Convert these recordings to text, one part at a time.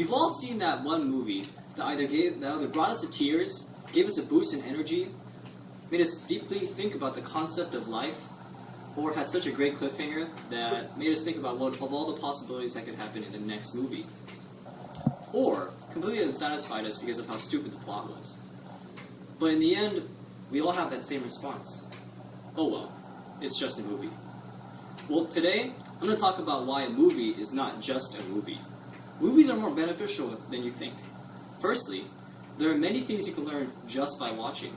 We've all seen that one movie that either brought us to tears, gave us a boost in energy, made us deeply think about the concept of life, or had such a great cliffhanger that made us think about of all the possibilities that could happen in the next movie. Or completely unsatisfied us because of how stupid the plot was. But in the end, we all have that same response. Oh well, it's just a movie. Well, today, I'm going to talk about why a movie is not just a movie. Movies are more beneficial than you think. Firstly, there are many things you can learn just by watching.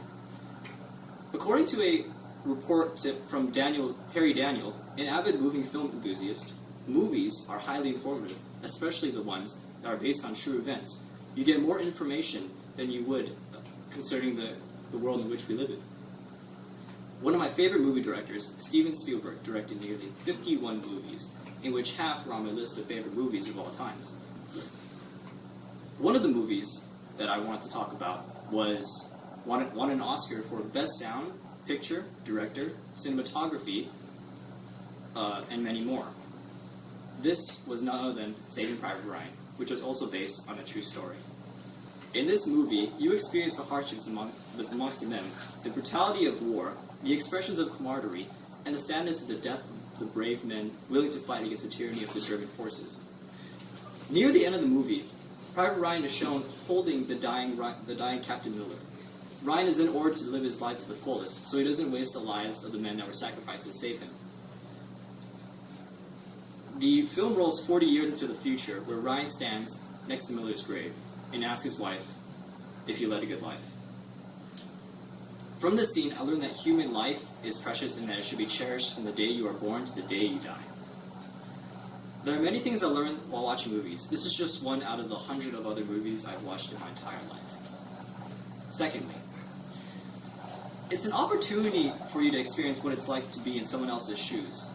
According to a report from Harry Daniel, an avid movie film enthusiast, movies are highly informative, especially the ones that are based on true events. You get more information than you would concerning the world in which we live in. One of my favorite movie directors, Steven Spielberg, directed nearly 51 movies, in which half are on my list of favorite movies of all times. One of the movies that I wanted to talk about won an Oscar for Best Sound, Picture, Director, Cinematography, and many more. This was none other than Saving Private Ryan, which was also based on a true story. In this movie, you experience the hardships amongst the men, the brutality of war, the expressions of camaraderie, and the sadness of the death of the brave men willing to fight against the tyranny of the German forces. Near the end of the movie, Private Ryan is shown holding the dying Captain Miller. Ryan is then ordered to live his life to the fullest, so he doesn't waste the lives of the men that were sacrificed to save him. The film rolls 40 years into the future, where Ryan stands next to Miller's grave and asks his wife if he led a good life. From this scene, I learned that human life is precious and that it should be cherished from the day you are born to the day you die. There are many things I learned while watching movies. This is just one out of the 100 of other movies I've watched in my entire life. Secondly, it's an opportunity for you to experience what it's like to be in someone else's shoes.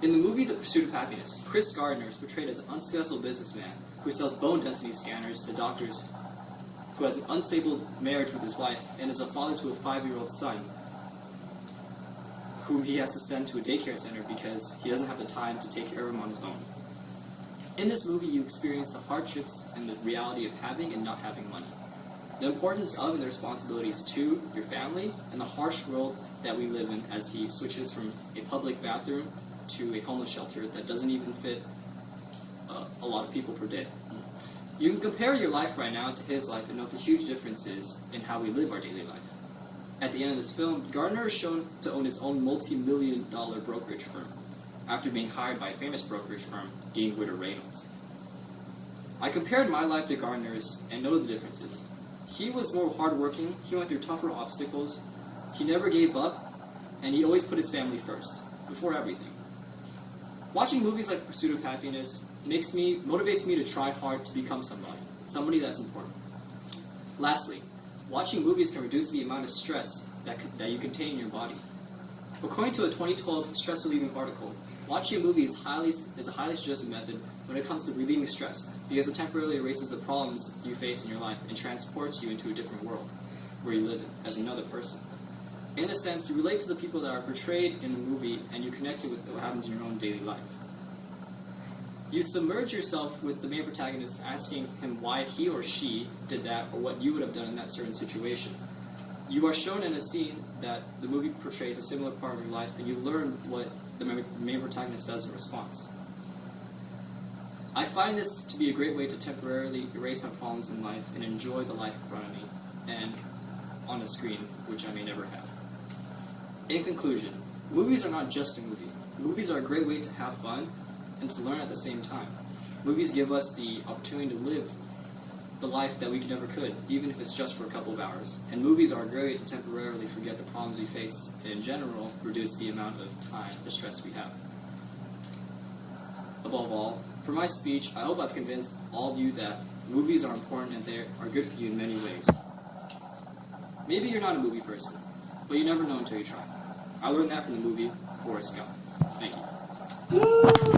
In the movie The Pursuit of Happiness, Chris Gardner is portrayed as an unsuccessful businessman who sells bone density scanners to doctors, who has an unstable marriage with his wife, and is a father to a 5-year-old son whom he has to send to a daycare center because he doesn't have the time to take care of him on his own. In this movie, you experience the hardships and the reality of having and not having money, the importance of and the responsibilities to your family, and the harsh world that we live in as he switches from a public bathroom to a homeless shelter that doesn't even fit a lot of people per day. You can compare your life right now to his life and note the huge differences in how we live our daily life. At the end of this film, Gardner is shown to own his own multi-million-dollar brokerage firm, after being hired by a famous brokerage firm, Dean Witter Reynolds. I compared my life to Gardner's and noted the differences. He was more hardworking, he went through tougher obstacles, he never gave up, and he always put his family first, before everything. Watching movies like Pursuit of Happiness motivates me to try hard to become somebody that's important. Lastly, watching movies can reduce the amount of stress that you contain in your body. According to a 2012 stress relieving article, watching a movie is a highly suggested method when it comes to relieving stress because it temporarily erases the problems you face in your life and transports you into a different world where you live as another person. In a sense, you relate to the people that are portrayed in the movie and you connect it with what happens in your own daily life. You submerge yourself with the main protagonist, asking him why he or she did that or what you would have done in that certain situation. You are shown in a scene that the movie portrays a similar part of your life, and you learn what the main protagonist does in response. I find this to be a great way to temporarily erase my problems in life and enjoy the life in front of me and on a screen, which I may never have. In conclusion, movies are not just a movie. Movies are a great way to have fun and to learn at the same time. Movies give us the opportunity to live the life that we never could, even if it's just for a couple of hours. And movies are a great way to temporarily forget the problems we face and in general reduce the amount of time, the stress we have. Above all, for my speech, I hope I've convinced all of you that movies are important and they are good for you in many ways. Maybe you're not a movie person, but you never know until you try. I learned that from the movie Forrest Gump. Thank you.